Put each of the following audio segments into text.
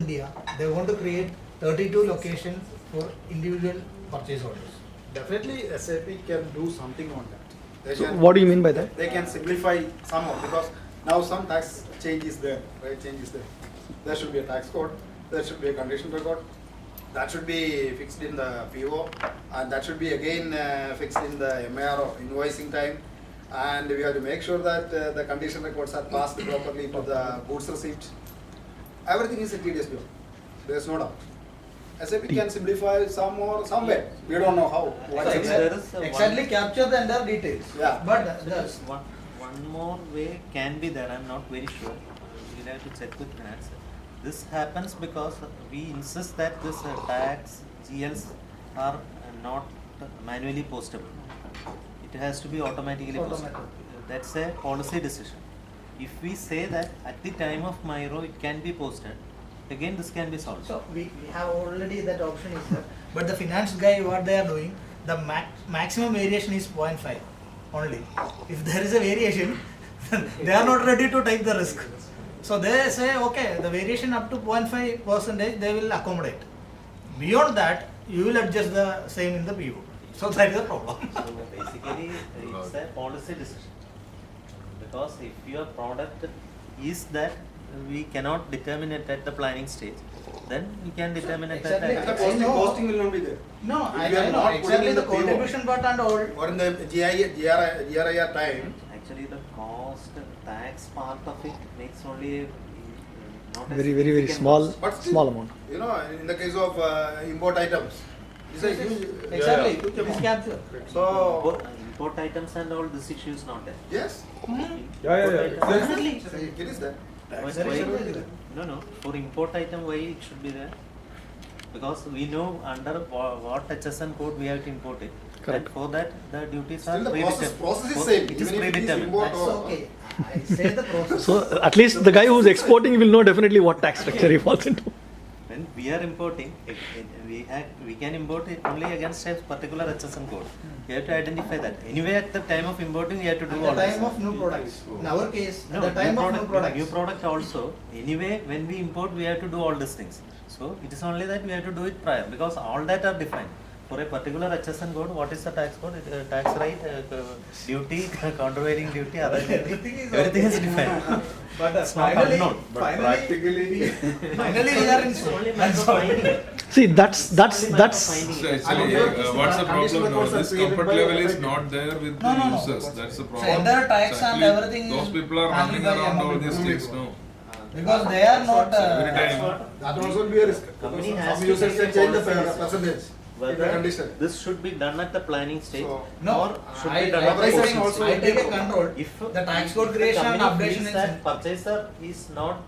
India, they want to create 32 locations for individual purchase orders. Definitely SAP can do something on that. They So can- what do you mean by that? They can simplify somehow because now some tax change is there, right? Change is there. There should be a tax code, there should be a condition record, that should be fixed in the PO, and that should be again fixed in the MAR or invoicing time. And we have to make sure that the condition records are passed properly to the goods receipt. Everything is a tedious job. There is no doubt. SAP can simplify some or somewhere. We don't know how. So What's there it? is a exactly one- capture the entire details. Yeah. But There's one more way can be there. I'm not very sure. We'll have to check with finance. This happens because we insist that this tax GLs are not manually postable. It has to be automatically posted. Automatic. That's a policy decision. If we say that at the time of Myro it can be posted, again this can be solved. so we have already that option is there. But the finance guy, what they are doing, the maximum variation is 0.5 only. If there is a variation, they are not ready to take the risk. So they say, okay, the variation up to 0.5% they will accommodate. Beyond that, you will adjust the same in the PO. So that is the problem. So basically, it's a policy decision. Because if your product is that we cannot determine it at the planning stage, then we can determine it exactly. at The that. posting, I know. posting will not be there. No, If I you are know not putting exactly in the the PO. contribution part and all. Or in the GRIR time, Actually, the cost tax part of it makes only not a Very significant small, cost. but still, small amount. you know, in the case of import items, it's a huge. Exactly, huge it is amount. captured. So, Import items and all this issue is not there. yes, Definitely. it is there. Why- There why- should be there. No, for import item why it should be there? Because we know under what HSN code we have to import it. Correct. And for that, the duties Still are the predetermined. process is For- same, It is even if it is predetermined. import That's or- okay. I say the process. So at least the guy who's exporting will know definitely what tax structure he falls into. When we are importing, we can import it only against a particular HSN code. We have to identify that. Anyway, at the time of importing, we have to do all At the this. time of new products. In our case, No, at the time of new New products. product also, anyway, when we import, we have to do all these things. So it is only that we have to do it prior because all that are defined. For a particular HSN code, what is the tax code? Tax rate, duty, countervailing duty, other duty, everything is defined. But It's not finally, unknown. finally, finally we are in It's only matter of finding. See, that's So actually, what's the Condition problem now? records are This created comfort by level is SIT. not there with No, the no, no. users. That's the So problem. entire tax So and actually, everything those is people are handled running by around all MOD. these things now. Because they are not. Every That's time. what That also will be a risk. Company Because has some to users take can a change the policy percentage in the whether condition. this should be done at the planning stage So, No, or should I, be done I, at the I, posting also, stage. I take a control. If the tax code if creation the and company updation feels is that purchaser is not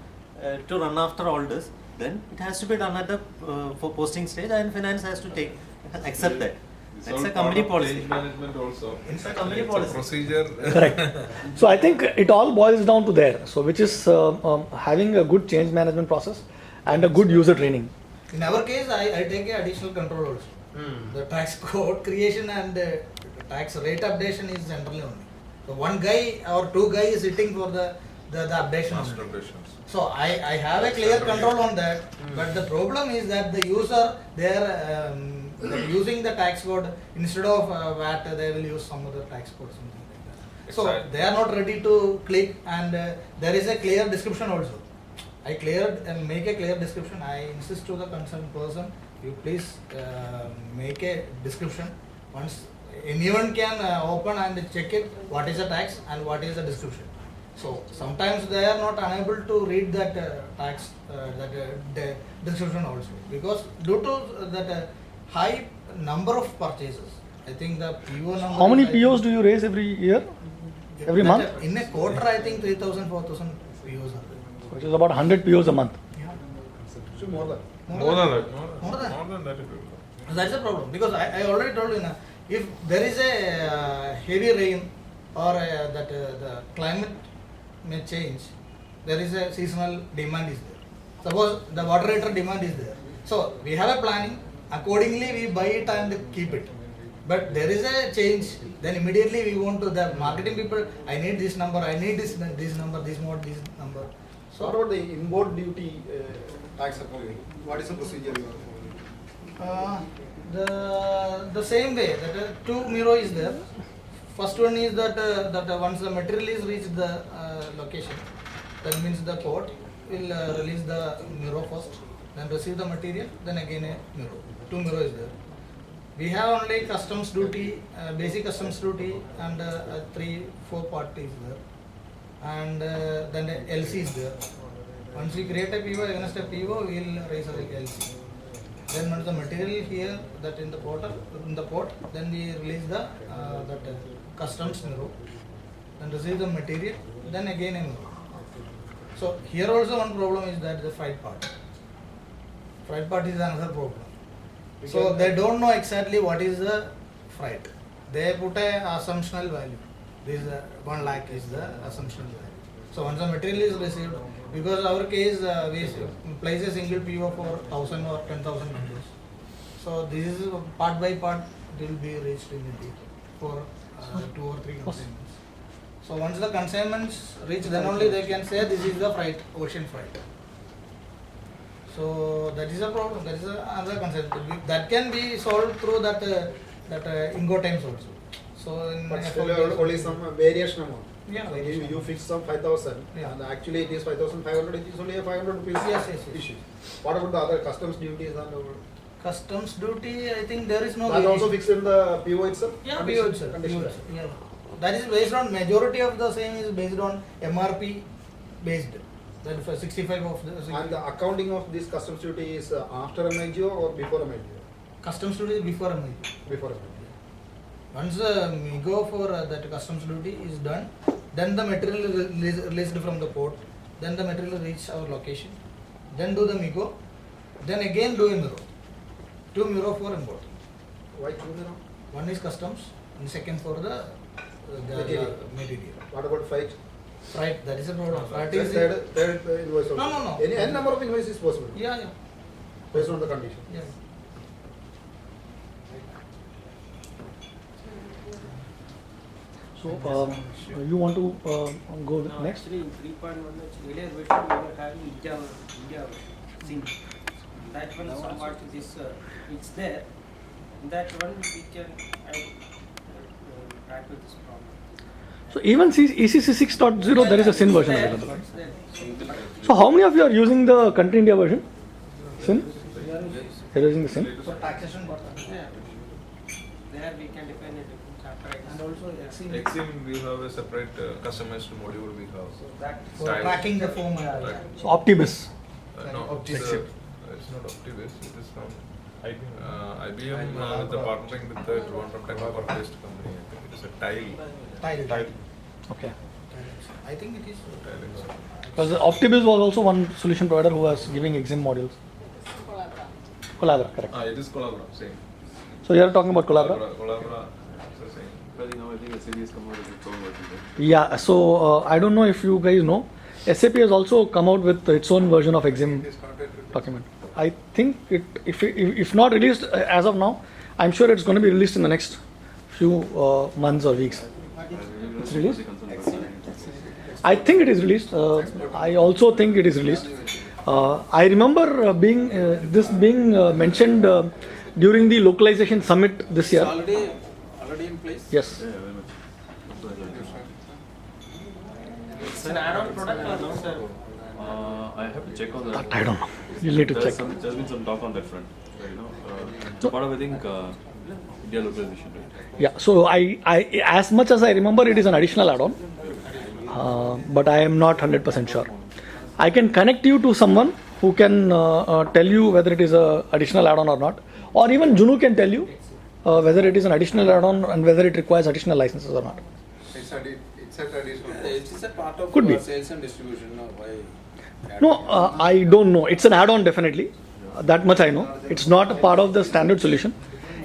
to run after all this, then it has to be done at the for posting stage, and finance has to take accept that. It's That's all a part company of policy. change management also. It's a company It's a policy. procedure. Correct. So I think it all boils down to there. So which is having a good change management process and a good user training. In our case, I take a additional control also. The tax code creation and tax rate updation is centrally only. So one guy or two guys is sitting for the updation. Master only. operations. So I have a clear control on that, but the problem is that the user they're using the tax code instead of VAT, they will use some other tax code, something like that. So Exactly. they are not ready to click, and there is a clear description also. I cleared and make a clear description. I insist to the concerned person, you please make a description. Once anyone can open and check it, what is the tax and what is the description. So sometimes they are not unable to read that tax the description also, because due to that high number of purchases. I think the PO number. How many is, I POs think, do you raise every year? Every that, month? In a quarter, I think 3,000, 4,000 POs are there. Which is about 100 POs a month. Yeah. Should more than. More than that. More than- More than that. it will be. That's the problem, because I already told you, if there is a heavy rain or the climate may change, there is a seasonal demand is there. Suppose the water heater demand is there. So we have a planning, accordingly we buy it and keep it. But there is a change, then immediately we want to, the marketing people, I need this number, I need this number, this mode, this number. So what So about the import duty tax accounting? What is the procedure you are following? The same way that two Miro is there. First one is that once the material is reached the location, that means the port will release the Miro first, then receive the material, then again a Miro. Two Miro is there. We have only customs duty, basic customs duty, and 3-4 parties there, and then the LC is there. Once we create a PO against a PO, we will raise a LC. Then once the material here, that in the port, then we release the customs Miro, then receive the material, then again a Miro. So here also one problem is that the freight part. Freight part is another problem. So they don't know exactly what is the freight. They put a assumptional value. This 1 lakh is the assumptional value. So once the material is received, because our case we place a single PO for 1,000 or 10,000 meters. So this is part by part it will be reached immediately for 2 or 3 consignments. So once the consignments reach, then only they can say this is the freight, ocean freight. So that is a problem. That is another concept. That can be solved through that Incoterms also. So in But FOB still only some variation amount. Yeah, Like variation. you fix some 5,000 Yeah. and actually it is 5,500, it is only a 500 rupees Yes, yes, yes. issue. What about the other customs duties and all? Customs duty, I think there is no. That also variation. fixed in the PO itself? Yeah, Condition- PO itself. condition. PO itself, yeah. That is based on majority of the same is based on MRP based. That is for 65 of the. And the accounting of this customs duty is after MIGO or before MIGO? Customs duty is before MIG. Before MIGO. Once we go for that customs duty is done, then the material is released from the port, then the material reach our location, then do the MIGO, then again do a MIRO. 2 MIRO for import. Why 2 now? One is customs, and second for the Material. material. What about freight? Freight, that is a problem. Freight is Third invoice also. No. Any n number of invoices is possible yeah. based on the condition. Yeah. So you want to go with No, next? actually, in 3.1, earlier version we were having India sync. That one somewhat this it's there. In that one we can tackle this problem. So even ECC 6.0 there is a SYN version It's there, available. it's there. So how many of you are using the country India version? SYN? You're using the SYN? So taxation part. Yeah. There we can define a different chapter. And also exim Exim, we have a separate customized module we have. that for Style. tracking the foam and Right. So Optibus. No, Optibus. it's not Optibus, it is from IBM with the partnering with the Trivandrum Technopark based company. I think it is a tile. Okay. I think it is. tile. Because Optibus was also one solution provider who was giving exim modules. Collabra, correct. It is Collabra, same. So you are talking about Collabra? Collabra, it's the same. Because now I think SAP has come out with its own version, right? Yeah, so I don't know if you guys know, SAP has also come out with its own version of exim document. I think if not released as of now, I'm sure it's going to be released in the next few months or weeks. It's released? I think it is released. I also think it is released. I remember being mentioned during the localization summit this year. Already in place? Yes. Yeah, very much. That's what I It's an add-on product or no, sir? I have to check on that. I don't know. You'll need to check. There's been some talk on that front. It's part of, I think, India localization, right? Yeah. So I as much as I remember, it is an additional add-on, but I am not 100% sure. I can connect you to someone who can tell you whether it is a additional add-on or not, or even Junu can tell you whether it is an additional add-on and whether it requires additional licenses or not. It's an additional. It's a part of Could be. sales and distribution. No, why? No, I don't know. It's an add-on definitely. That much I know. It's not a part of the standard solution.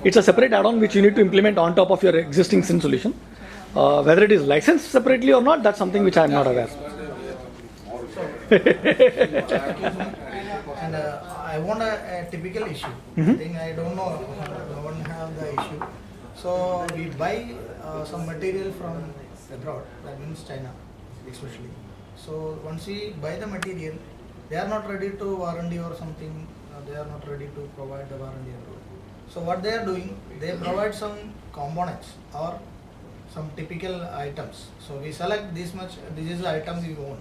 It's a separate add-on which you need to implement on top of your existing SYN solution. Whether it is licensed separately or not, that's something which I am not aware. And I want a typical issue. I think I don't know, no one have the issue. So we buy some material from abroad, that means China especially. So once we buy the material, they are not ready to warranty or something, they are not ready to provide the warranty and all. So what they are doing, they provide some components or some typical items. So we select this much, this is the items we want.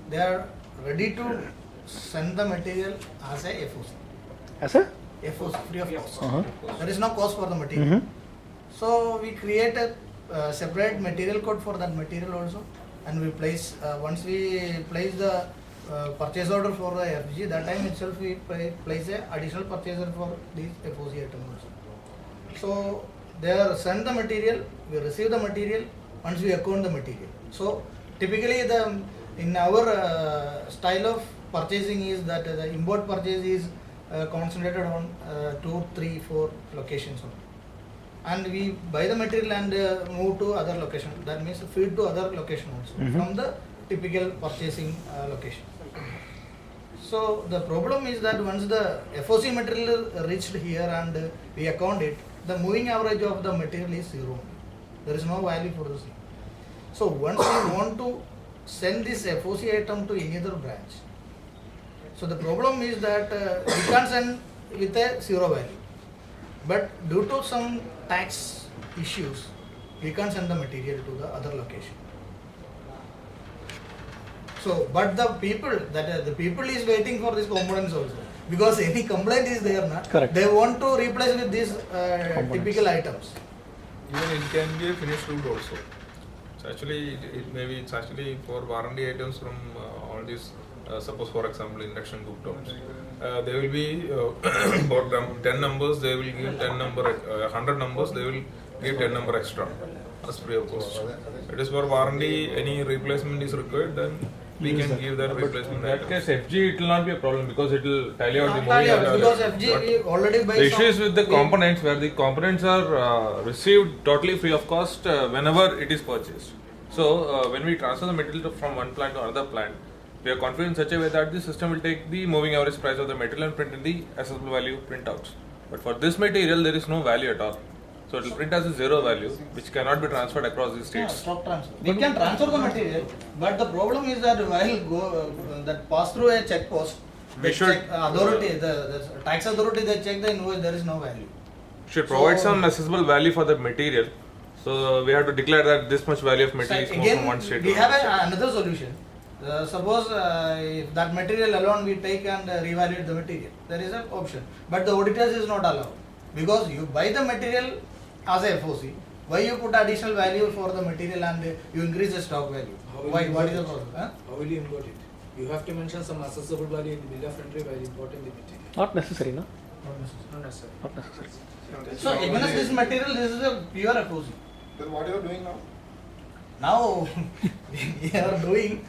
They are ready to send the material as a FOC. As a? FOC, free of cost. Uh-huh. There is no cost for the material. Mhm. So we create a separate material code for that material also, and we place once we place the purchase order for the FG, that time itself we place a additional purchaser for these FOC item also. So they are send the material, we receive the material, once we account the material. So typically in our style of purchasing is that the import purchase is concentrated on 2, 3, 4 locations only. And we buy the material and move to other location. That means feed to other location also from the typical purchasing location. So the problem is that once the FOC material reached here and we account it, the moving average of the material is 0. There is no value for the same. So once we want to send this FOC item to any other branch, so the problem is that we can't send with a 0 value. But due to some tax issues, we can't send the material to the other location. So, but the people is waiting for these components also, because any complaint is there, na? Correct. They want to replace with these typical items. Even it can be a finished good also. So actually, it's actually for warranty items from all these. Suppose for example induction cooktops, they will be for them 10 numbers, they will give 10 number, 100 numbers, they will give 10 number extra as free of cost. It is for warranty, any replacement is required, then we can give that replacement. In that items. case, FG it will not be a problem because it will tally out the Not moving tally out, average. because FG we already buy The some- issue is with the we- components where the components are received totally free of cost whenever it is purchased. So when we transfer the material from one plant to another plant, we are configured in such a way that the system will take the moving average price of the material and print in the accessible value printouts. But for this material, there is no value at all. So it will print as a 0 value, which cannot be transferred across the Yeah, states. stock transfer. We can transfer the material, but the problem is that while that pass through a check post, We the should- check, authority, the tax authority, they check the invoice, there is no value. Should provide So- some accessible value for the material. So we have to declare that this much value of So material is moved from one again, state we to have another state. another solution. Suppose if that material alone we take and revalidate the material, there is an option. But the auditors is not allowed, because you buy the material as a FOC. Why you put additional value for the material and you increase the stock value? How will Why? you What import is the it? problem? Huh? How will you import it? You have to mention some accessible value in the bill of entry while importing the material. Not necessary, no? Not necessary. Not necessary. So against this material, this is a pure FOC. Then what you are doing now? Now we are doing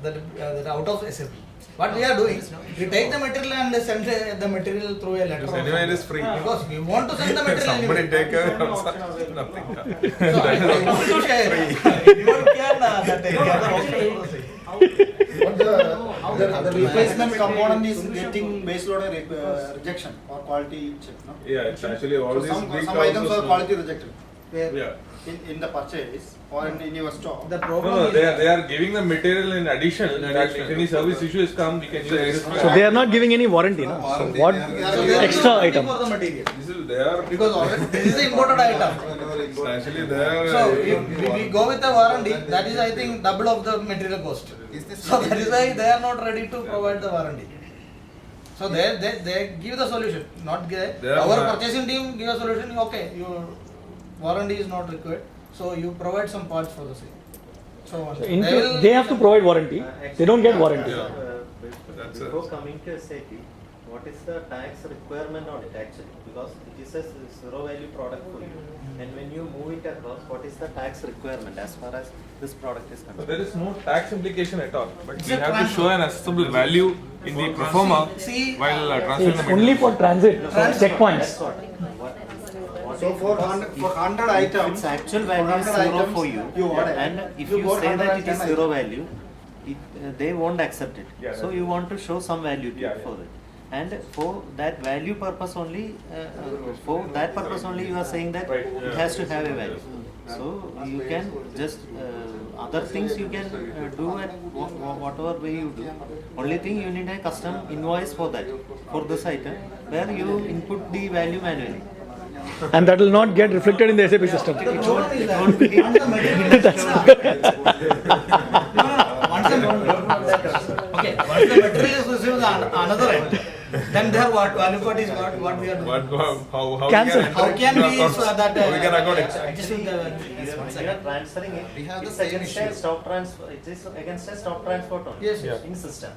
that out of SAP. What we are doing, we take the material and send the material through a letter. Because or anyway it is something. free. Because we want to send the material Somebody anyway. take care of something, nothing. So I want to share. Everyone can that But the replacement component is getting based on a rejection or quality check, no? Yeah, it's actually all So these big some items houses are now- quality rejected Yeah. in the purchase or in your stock. The No, problem no, is they are giving the material in addition. That if any service issue is come, we can use this. So they are not giving any warranty, no? So what so there is extra no warranty item? for the material, This is there because already this is the imported item. actually there. So if we go with the warranty, that is I think double of the material cost. So that is why they are not ready to provide the warranty. So they give the solution, not give, They are our not- purchasing team give a solution. Okay, your warranty is not required, so you provide some parts for the same. So They have to provide warranty. They don't get warranty. Yeah. That's Before it. coming to SAP, what is the tax requirement on it actually? Because it is a zero value product for you. And when you move it across, what is the tax requirement as far as this product is So concerned? there is no tax implication at all, but It's we a have to transfer. show an accessible value in the pro forma See, while transferring It's the only material. for transit, checkpoints. That's what. So for 100 items, Its actual for value is 100 zero items, for you. you order. And if You you got say that it 110 is zero items. value, they won't accept it. Yeah, So that's- you want to show some value to Yeah, it yeah. for that. And for that value purpose only, you are saying that Right, it yeah. has to have a value. So you can just other things you can do at whatever way you do. Only thing you need a custom invoice for that, for this item, where you input the value manually. And that will not get reflected in the SAP system. The problem is that once the material okay, once the material is received another end, then there what value code is what we are doing. How Cancel. How can we that How we can record it? adjust with the We are transferring it. We have the It's same against a issue. stock transfer. It is against a stock transport only. Yes, yes. In system.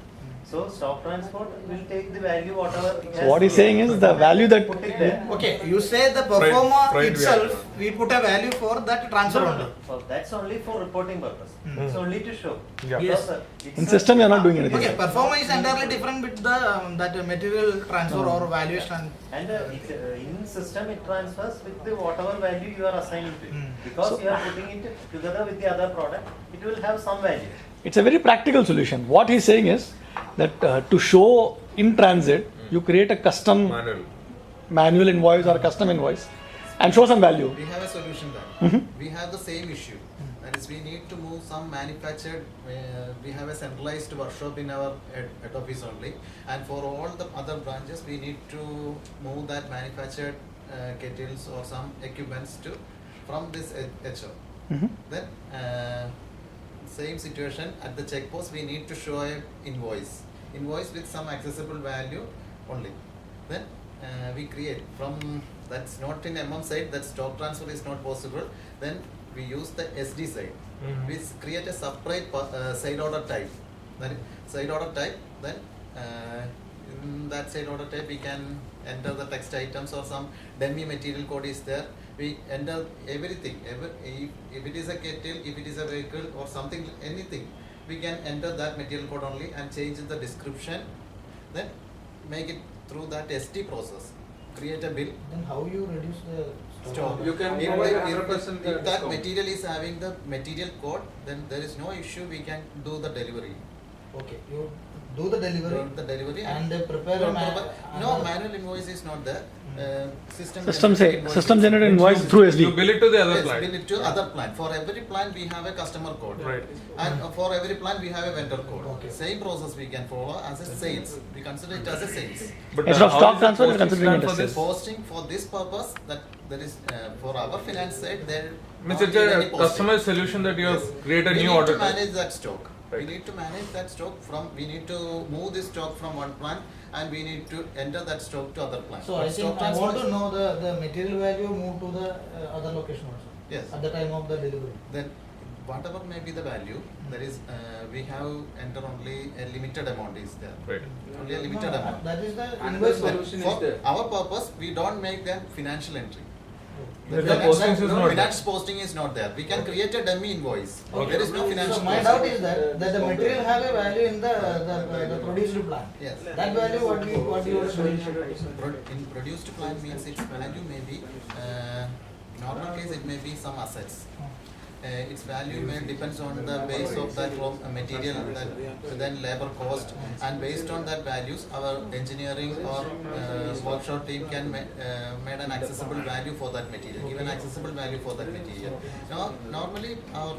So stock transport will take the value whatever. It So has what he's saying is the value that put it there. Okay, you say the performer Freight itself, value. we put a value for that transfer only. So that's only for reporting purpose. It's only to show. Yeah. Yes. It's in a- system you are not doing anything. Okay, performer is entirely different with the that material transfer or valuation. And in system it transfers with the whatever value you are assigning to it. Because you are putting it together with the other product, it will have some value. It's a very practical solution. What he's saying is that to show in transit, you create a custom manual invoice or a custom invoice and show some value. We have a solution there. We have the same issue. That is, we need to move some manufactured. We have a centralized workshop in our head office only, and for all the other branches, we need to move that manufactured kettles or some equipments to from this HO. Then same situation at the check post. We need to show a invoice with some accessible value only. Then we create from that's not in MM side, that stock transfer is not possible. Then we use the SD side. We create a separate side order type. That is side order type. Then in that side order type we can enter the text items or some dummy material code is there. We enter everything. If it is a kettle, if it is a vehicle or something, anything, we can enter that material code only and change the description. Then make it through that SD process. Create a bill. Then how you reduce the Stock. You can If provide the- 100% if that discount. material is having the material code, then there is no issue. We can do the delivery. Okay, you do the delivery Do the delivery and prepare a no another- manual invoice is not there. System System generated invoice through You SD. bill it to the other Yes, client. bill it to other plant. For every plant we have a customer code. Right. And for every plant we have a vendor code. Okay. Same process we can follow as a sales. We consider it as a sales. But Instead of how stock is the transfer, you're postage considering stand it for as this? sales. Posting for this purpose, that there is for our finance side there. Means not it's need a any posting. customized solution that you have Yes. created a We new need order to type. manage that stock. We Right. need to manage that stock from. We need to move this stock from one plant, and we need to enter that stock to other plants. So But I stock think I transfer want is- to know the material value moved to the other location also. Yes. At the time of the delivery. Then whatever may be the value, there is we have enter only a limited amount is there. Right. Only a limited No, amount. that is the Another invoice solution value. is there. For our purpose, we don't make them financial entry. Because the postings is not finance there. posting is not there. We can create a dummy invoice. Okay. There is no financial. So my posting. doubt is that the material have a value in the produced plant. Yes. That value what you are showing. In produced plant means its value may be normal case it may be some assets. Its value may depends on the base of that raw material, then labor cost, and based on that values, our engineering or workshop team can made an accessible value for that material, give an accessible value for that material. Now, normally our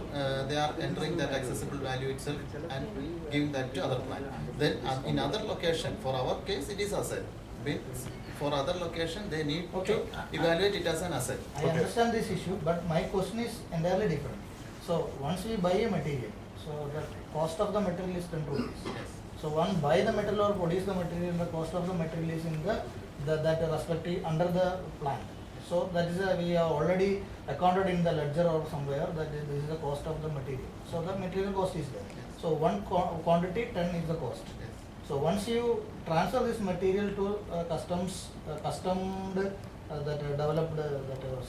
they are entering that accessible value itself and giving that to other plant. Then in other location, for our case, it is asset. Means for other location, they need to Okay. evaluate it as an asset. I understand this issue, but my question is entirely different. So once we buy a material, so the cost of the material is 10 rupees. Yes. So one buy the material or produce the material, the cost of the material is in that respective under the plant. So that is we have already accounted in the ledger or somewhere that this is the cost of the material. So the material cost is there. So one quantity 10 is the cost. Yes. So once you transfer this material to customed that developed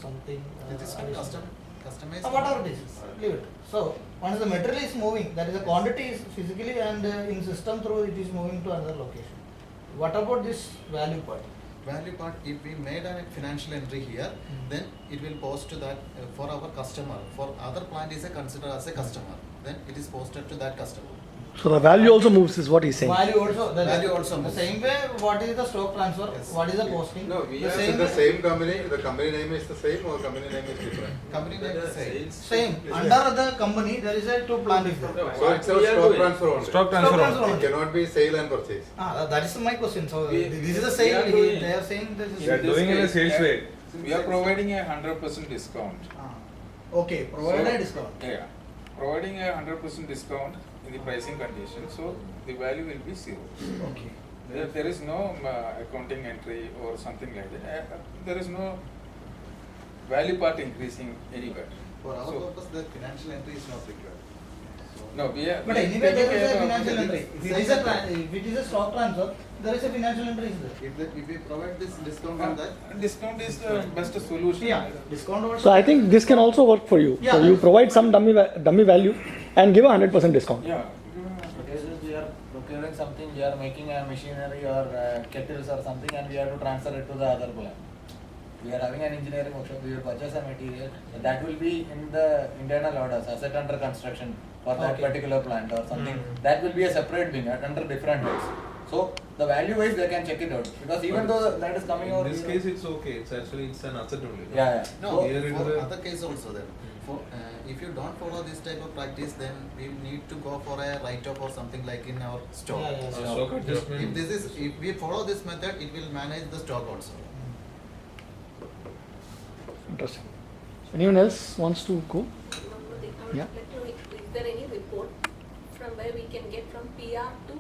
something. It is not additional. customized. Whatever it is, leave it. So once the material is moving, that is the quantity is physically and in system through it is moving to another location. What about this value part? Value part, if we made a financial entry here, then it will post to that for our customer. For other plant is a considered as a customer. Then it is posted to that customer. So the value also moves is what he's saying. Value also, Value also the moves. same way, what is the stock transfer, Yes. what is the costing? No, we the are same in the way- same company, the company name is the same or company name is different? Company name is same. Same, under the company, there is a two plant is there. So it's a stock transfer only. Stock transfer. transfer only. It cannot be sale and purchase. That is my question, so We- this is the we same, are doing- they are saying this We are is. doing in a sales way. We are providing a 100% discount. Okay, provide a So- discount. Yeah, providing a 100% discount in the pricing condition, so the value will be zero. Okay. There is no accounting entry or something like that. There is no value part increasing anywhere. For our So- purpose, the financial entry is not required. No, we are. But we are anyway, there taking is a care of financial the- entry. If it is a, if it is a stock transfer, there is a financial entry is there. If we provide this discount on that, Discount is the best solution. Yeah, discount also. So I think this can also work for you. So Yeah. you provide some dummy value and give a 100% discount. Yeah. We are procuring something, we are making a machinery or kettles or something, and we have to transfer it to the other plant. We are having an engineering workshop, we will purchase a material, that will be in the internal orders, asset under construction for that Okay. particular plant or something. Mm. That will be a separate bin under different heads. So the value wise they can check it out, because even though that is coming out. In this case, it's okay. It's actually it's an asset only. Yeah, yeah. no, So, here it is for a- other case also then. For, if you don't follow this type of practice, then we need to go for a write-off or something like in our stock. Yeah, yeah, yeah. Stock adjustment. If this is, if we follow this method, it will manage the stock also. Interesting. Anyone else wants to go? One more thing, I would Yeah. like to know, is there any report from where we can get from PR to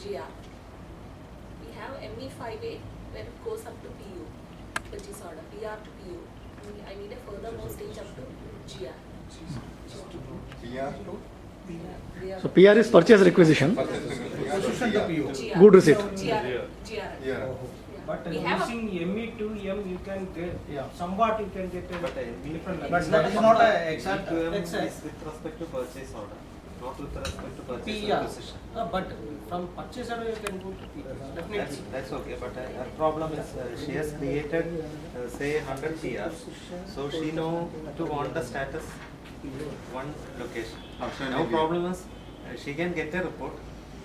GR? We have ME58 where it goes up to PU, purchase order, PR to PU. I need a further stage up to GR. PR to So PR is purchase requisition. Position to PO. GR. Good receipt. GR. Yeah. But We have a- using ME to M, you can get, Yeah. somewhat you can get a But different. But that is not a exact, It's exact. with respect to purchase order, not with respect to purchase PR. requisition. But from purchase order you can go to PR, definitely. That's okay, but her problem is she has created, say 100 PR. So she know to want the status one location. Now problem is, she can get a report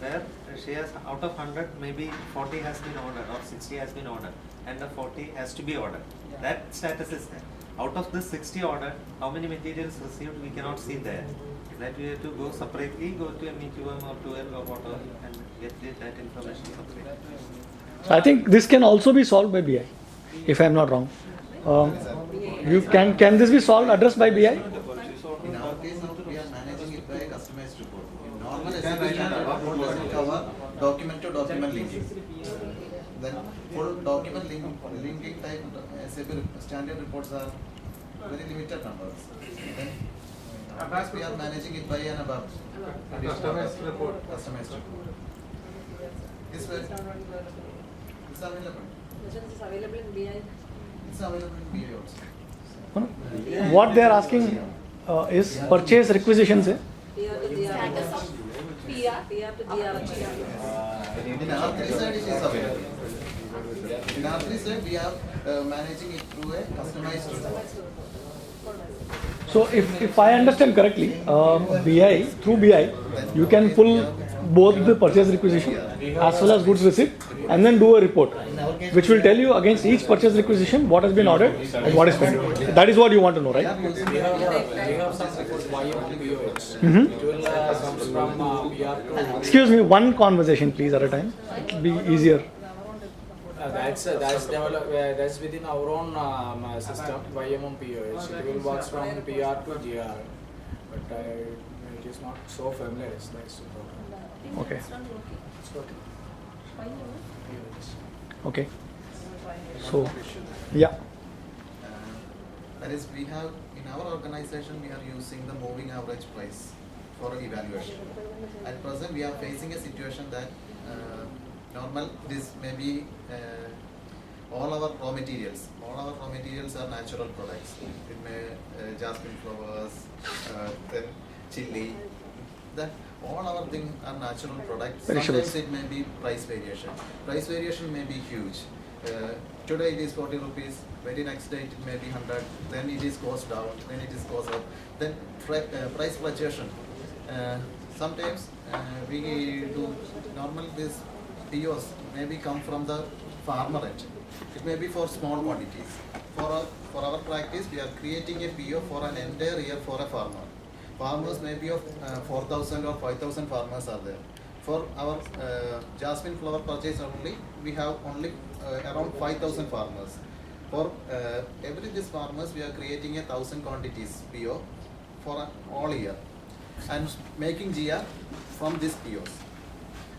where she has out of 100, maybe 40 has been ordered or 60 has been ordered and the 40 has to be ordered. That status is there. Out of this 60 order, how many materials received we cannot see there. That we have to go separately, go to a MEQM or to L or whatever and get that information separately. So I think this can also be solved by BI, if I am not wrong. You can this be solved, addressed by BI? In our case now, we are managing it by a customized report. In normal SAP standard report doesn't cover document to document linking. Then full document linking type SAP standard reports are very limited numbers. Then as we are managing it by an above. Customized report. Customized report. This way, it's available. Which is available in BI. It's available in BI also. What they are asking is purchase requisition se. PR to GR. Status of PR to GR. In R3 side, it is available. In R3 side, we are managing it through a customized report. So if I understand correctly, BI, through BI, you can pull both the purchase requisition as well as goods receipt and then do a report, which will tell you against each purchase requisition what has been ordered and what is pending. That is what you want to know, right? we have some reports YMPOH. Mhm. It will comes from PR to. Excuse me, one conversation please at a time. It will be easier. That's developed. That's within our own system. YMPOH. It will work from PR to GR, but it is not so familiar. That's the problem. Okay. It's not working. It's okay. Why not? Okay. So, yeah. That is, we have, in our organization, we are using the moving average price for evaluation. At present, we are facing a situation that normal, this may be all our raw materials. All our raw materials are natural products. It may jasmine flowers, then chili. That all our things are natural products. Perishables. Sometimes it may be price variation. Price variation may be huge. Today it is 40 rupees, very next day it may be 100, then it is goes down, then it is goes up. Then price fluctuation. sometimes we do normal this POs maybe come from the farmer end. It may be for small quantities. For our practice, we are creating a PO for an entire year for a farmer. Farmers may be of 4,000 or 5,000 farmers are there. For our jasmine flower purchase only, we have only around 5,000 farmers. For every these farmers, we are creating 1,000 quantities PO for all year and making GR from these POs.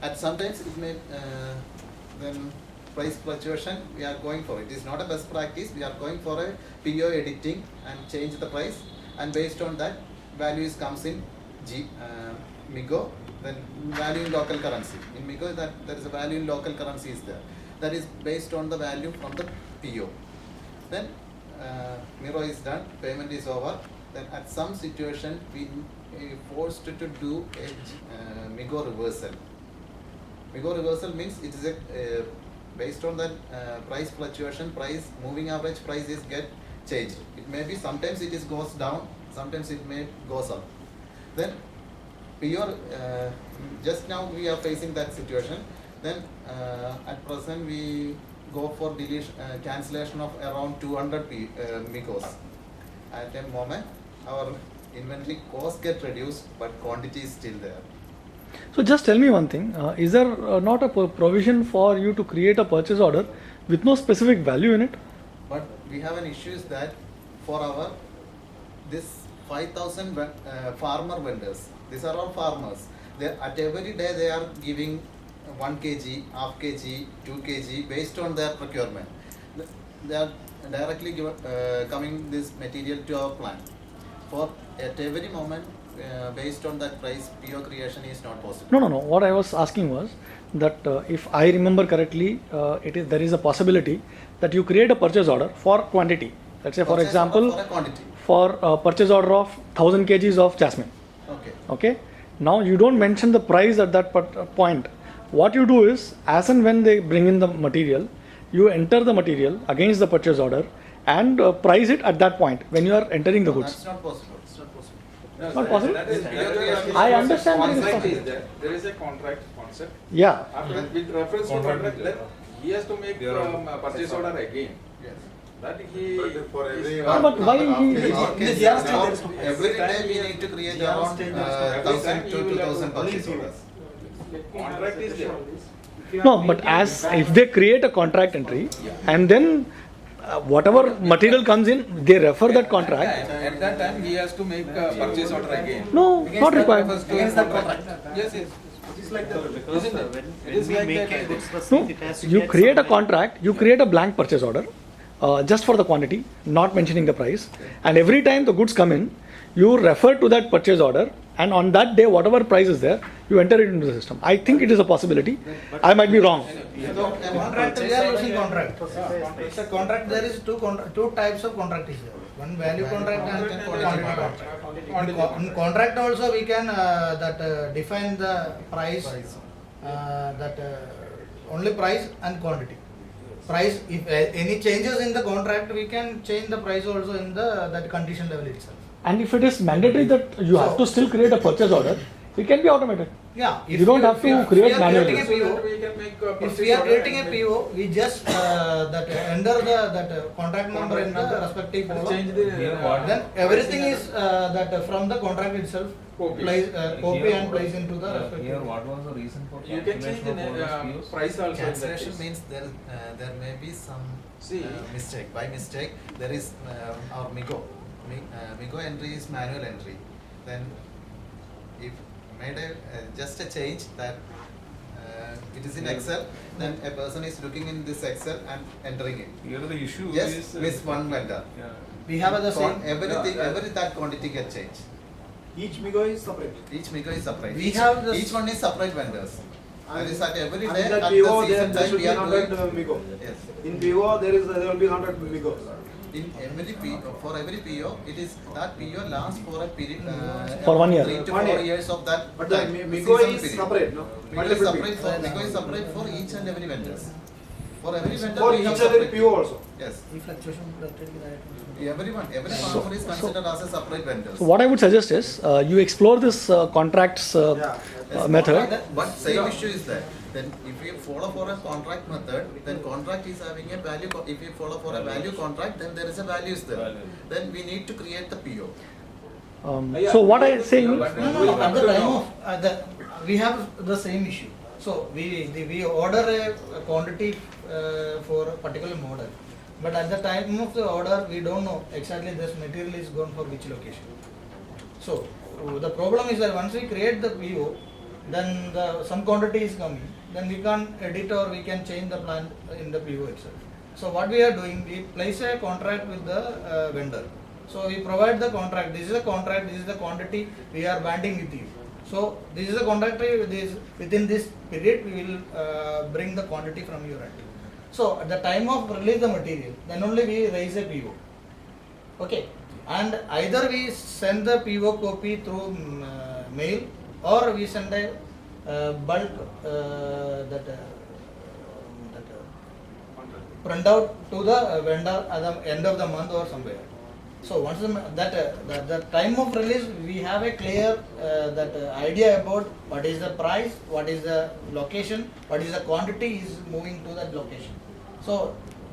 At sometimes it may then price fluctuation we are going for it. It is not a best practice. We are going for a PO editing and change the price, and based on that values comes in MIGO, then value in local currency. In MIGO that there is a value in local currency is there. That is based on the value from the PO. Then Miro is done, payment is over. Then at some situation we forced to do a MIGO reversal. MIGO reversal means it is a based on that price fluctuation, price moving average price is get changed. It may be sometimes it is goes down, sometimes it may goes up. Then PO just now we are facing that situation. Then at present we go for deletion cancellation of around 200 MIGOs. At the moment our inventory cost get reduced, but quantity is still there. So just tell me one thing, is there not a provision for you to create a purchase order with no specific value in it? But we have an issue is that for our this 5,000 farmer vendors, these are all farmers. They at every day they are giving 1 kg, half kg, 2 kg based on their procurement. They are directly coming this material to our plant. For at every moment, based on that price, PO creation is not possible. No. What I was asking was that if I remember correctly, there is a possibility that you create a purchase order for quantity. Let's say, for Purchase example, order for a quantity. for a purchase order of 1,000 kgs of jasmine. Okay. Okay. Now you don't mention the price at that point. What you do is, as and when they bring in the material, you enter the material against the purchase order and price it at that point when you are entering the goods. That's not possible. It's not possible. Not possible? That is I understand that it is Contract possible. is there. There is a contract concept. Yeah. After with reference to contract, he has to make purchase order again. Yes. That he. For every But why he? Every day we need to create around 1,000 to 2,000 purchase orders. Contract is there. No, but as if they create a contract entry and then whatever material comes in, they refer that contract. At that time, he has to make purchase order again. No, not required. Against that contract. Yes. Because when we make a goods receipt, No, it has to you get create a some- contract, you create a blank purchase order just for the quantity, not mentioning the price. And every time the goods come in, you refer to that purchase order, and on that day, whatever price is there, you enter it into the system. I think it is a possibility. I might be wrong. So, contract, we are using contract. It's a contract, there is two types of contract is there. One value contract and quantity contract. In contract also we can define the price, only price and quantity. Price, if any changes in the contract, we can change the price also in that condition level itself. And if it is mandatory that you have to still create a purchase order, it can be automated. Yeah. You don't have to create manually. We can make If we are creating a PO, we just enter that contract number in the respective column. Change the. Then everything is from the contract itself, Copy. copy and place into the respective. Here, what was the reason for You can change the price also. in that Cancellation case. means there may be some See. mistake. By mistake, there is our MIGO. MIGO entry is manual entry. Then if made just a change that it is in Excel, then a person is looking in this Excel and entering it. Here the issue Just is miss one vendor. yeah. We have the same. Everything, every that quantity get changed. Each MIGO is separate. Each MIGO is separate. We have the- each one is separate vendors. That is at every And day that at PO, the season there time should we be are 100 doing. MIGO. Yes. In PO, there will be 100 MIGO. In every PO, for every PO, it is that PO lasts for a period. For 1 year. 3 to 1 4 year. years of that. But the time, MIGO season is period. separate, no? MIGO is separate for each and every vendors. For every vendor, For we each have and every separate. PO also. Yes. ಈ fluctuation related to that. Everyone, every farmer is considered as a separate vendor. So what I would suggest is you explore this contracts method. But same issue is that then if we follow for a contract method, then contract is having a value. If we follow for a value contract, then there is a values there. Then we need to create the PO. So what I am saying. No, at the time of we have the same issue. So we order a quantity for a particular model, but at the time of the order we don't know exactly this material is going for which location. So the problem is that once we create the PO, then some quantity is coming, then we can't edit or we can change the plan in the PO itself. So what we are doing, we place a contract with the vendor. So we provide the contract. This is a contract. This is the quantity we are banding with you. So this is a contract. Within this period, we will bring the quantity from your end. So at the time of release the material, then only we raise a PO. Okay, and either we send the PO copy through mail, or we send a bulk printout to the vendor at the end of the month or somewhere. So once the time of release, we have a clear idea about what is the price, what is the location, what is the quantity is moving to that location. So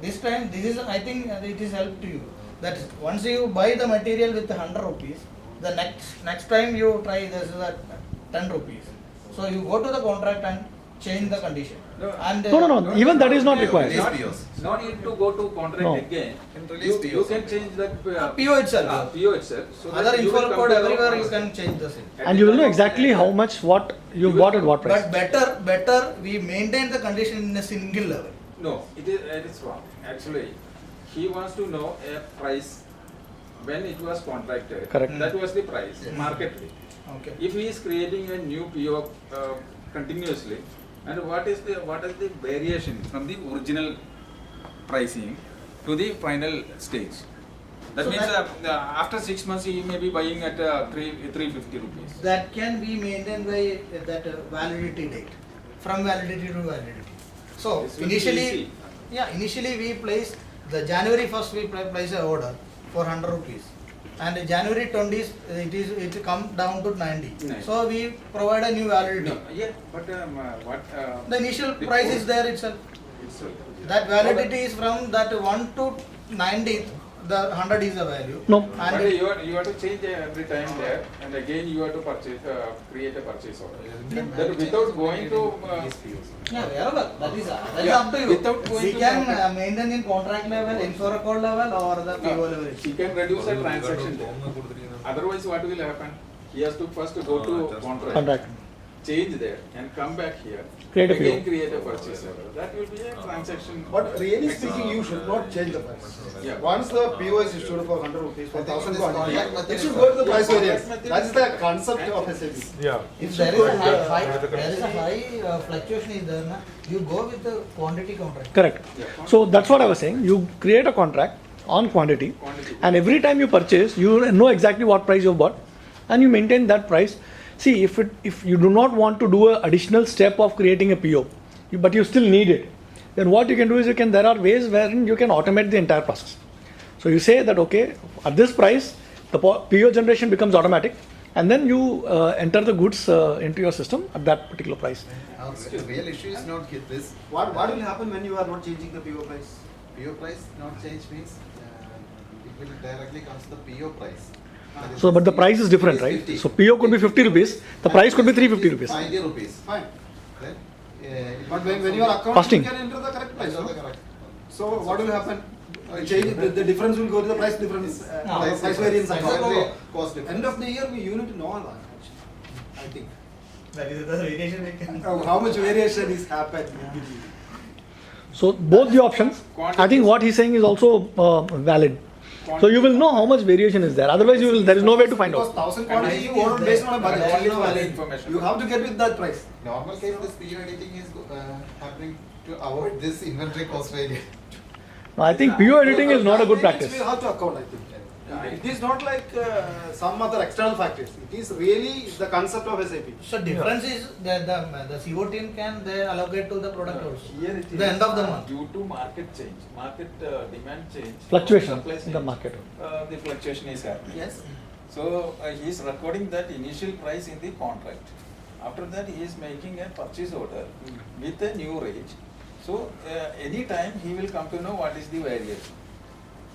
this time, this is, I think it is help to you. That is, once you buy the material with 100 rupees, the next time you try this is at 10 rupees. So you go to the contract and change the condition. And No. Even that is not required. No need to go to contract No. again. Release You can change that PO itself. PO itself. So Other that you will info come code to the everywhere you contract. can change the same. And you will know exactly how much what you bought at what price. But better we maintain the condition in a single level. No, it is wrong. Actually, he wants to know a price when it was contracted. Correct. That was the price, market rate. Okay. If he is creating a new PO continuously, and what is the variation from the original pricing to the final stage? That So means after 6 months he may be buying at 350 rupees. That can be maintained by that validity date, from validity to validity. So This will be easy. initially we place the January 1st we place a order for 100 rupees, and January 20th it come down to 90. Nice. So we provide a new validity. No, yeah, but what? The initial price is there itself. That validity is from that 1 to 90th. The 100 is the value. No. And But you have to change every time there, and again you have to purchase, create a purchase order. That without going to wherever. That is Yeah, up to you. without going We to can contract. maintain in contract level, info record level, or the PO level. he can reduce a transaction there. Otherwise, what will happen? He has to first go to Contract. change there, and come back here. Create a again PO. create a purchase order. That will be a transaction. But really speaking, you should not change the price. Yeah. Once the PO is issued for 100 rupees for I think 1000 this quantity, contract method it should is go to the Yeah, price contract variance. method That is is the concept of SAP. Yeah. If there is a high fluctuation is there, you go with the quantity contract. Correct. So that's what I was saying. You create a contract on quantity, and every time you purchase, you know exactly what price you bought, and you maintain that price. See, if you do not want to do an additional step of creating a PO, but you still need it, then what you can do is there are ways wherein you can automate the entire process. So you say that okay, at this price, the PO generation becomes automatic, and then you enter the goods into your system at that particular price. The real issue is not this. What will happen when you are not changing the PO price? PO price not change means it will directly comes to the PO price. That is So, but the price is different, right? 50. So PO could be 50 rupees, the price could be 350 rupees. 90 rupees. Fine. Then, But when you are accounting, Costing. you can enter the correct price. Enter No? the correct. So what will happen? Change the difference will go to the price difference, price variance. Price account. difference. Cost difference. End of the year, you need to know that. I think. That is the variation we can. How much variation is happened. So both the options, I think what he's saying is also valid. So you will know how much variation is there. Otherwise, there is no way to find Because out. 1000 quantity you order based on a budget. There is Only no valid information. You have to get with that price. Normal case, this PO editing is happening to avoid this inventory cost variance. No, I think PO editing is not a good Which practice. we have to account, I think. It is not like some other external factors. It is really the concept of SAP. So difference is that the CO team can they allocate to the product also. Here it is The end of the month. due to market change, market demand change, Fluctuation supply in the change, market. The fluctuation is happening. Yes. So he is recording that initial price in the contract. After that, he is making a purchase order with a new rate. So any time he will come to know what is the variation.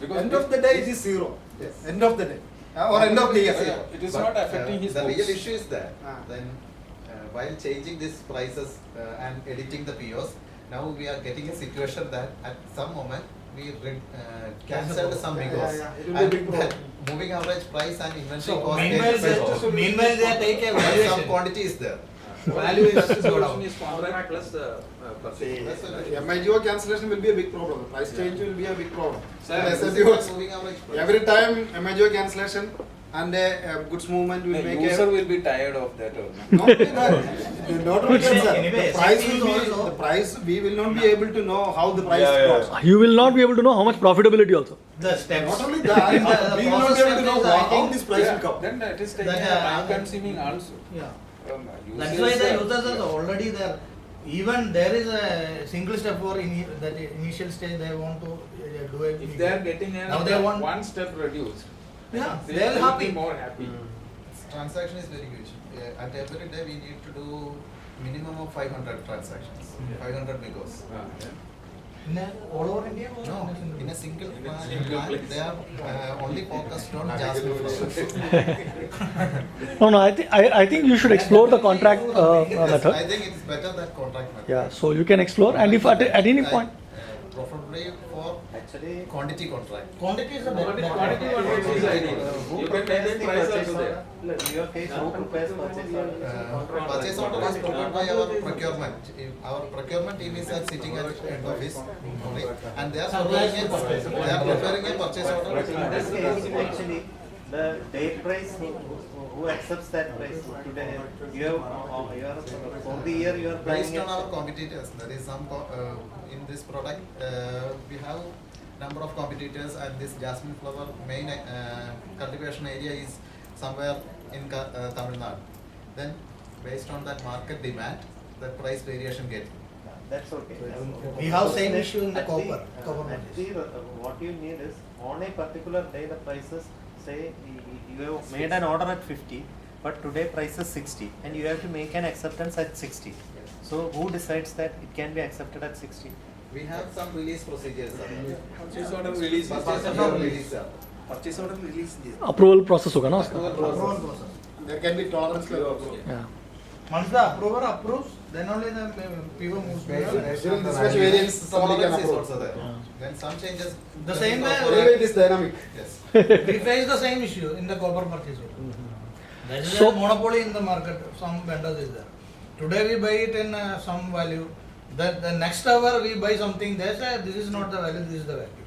Because End of the day it is zero. Yes. End of the day. Or end of the year. Zero. it is But, not affecting his the books. real issue is that Ah. then while changing these prices and editing the POs, now we are getting a situation that at some moment we cancelled some Yeah, because yeah, yeah. It will be a big problem. moving average price and inventory So cost meanwhile, gets better. meanwhile they take a But some valuation. quantity is there. Value is First go solution down. is contract plus purchase. That's the MIGO cancellation will be a big problem. The price change will be a big problem. Sir, And This is SAP not also- moving average price. every time MIGO cancellation and a goods movement will The make user a. will be tired of that. Not only that, not only that, sir. Anyway, The price SAP will is be, also- the price, we will not be able to know how the price Yeah, yeah, goes. You will not be able to know how much profitability also. The steps. Not only that, we will not be able to know process how step is, this price Yeah, will come. then it is taking That, time consuming also. Yeah. Users, That's why the users yeah. are already there. Even there is a single step for that initial stage they want to do it. If they are getting a Now they want- one step reduced, Yeah, they they are will happy. be more happy. Transaction is very huge. At every day we need to do minimum of 500 transactions, 500 migos. In all over India? or No, in a single in a single single plant, place. they are only focused on jasmine flowers. No, I think you should explore the contract method. I think it's better that contract method. Yeah, so you can explore, and if at any point, Preferably for Actually, quantity contract. Quantity is the Quantity better. contract is ideal. You can maintain price also there. your case, who prepares purchase order? Purchase order is prepared by our procurement. Our procurement team is sitting at head office only, and they are preparing a purchase order. In this case, actually, the date price, who accepts that price today? You have, for the year you are Based buying on it. our competitors, there is some in this product we have number of competitors, and this jasmine flower main cultivation area is somewhere in Tamil Nadu. Then based on that market demand, the price variation get. That's okay. We have same issue in the At copper at the, what you need is, on a particular day the prices, say you have made an order at 50, but today price is 60, and you have to make an acceptance at 60. So who decides that it can be accepted at 60? We have some release procedures. Purchase order release. Purchase order release. Purchase order release. approval process होगा ना उसका. Approval process. There can be tolerance level also. Yeah. Once the approver approves, then only the PO moves. During this much variance, somebody can Tolerance is approve. also there. Then some changes. The same way- Anyway, it is dynamic. Yes. We face the same issue in the copper purchase order. There is So- a monopoly in the market. Some vendors is there. Today we buy it in some value. The next hour we buy something. They say this is not the value. This is the value.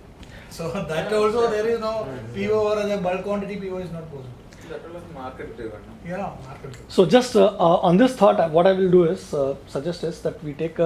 So that also there is no PO or the bulk quantity PO is not possible. That was market driven. Yeah, market. So just on this thought, what I will do is suggest is that we take a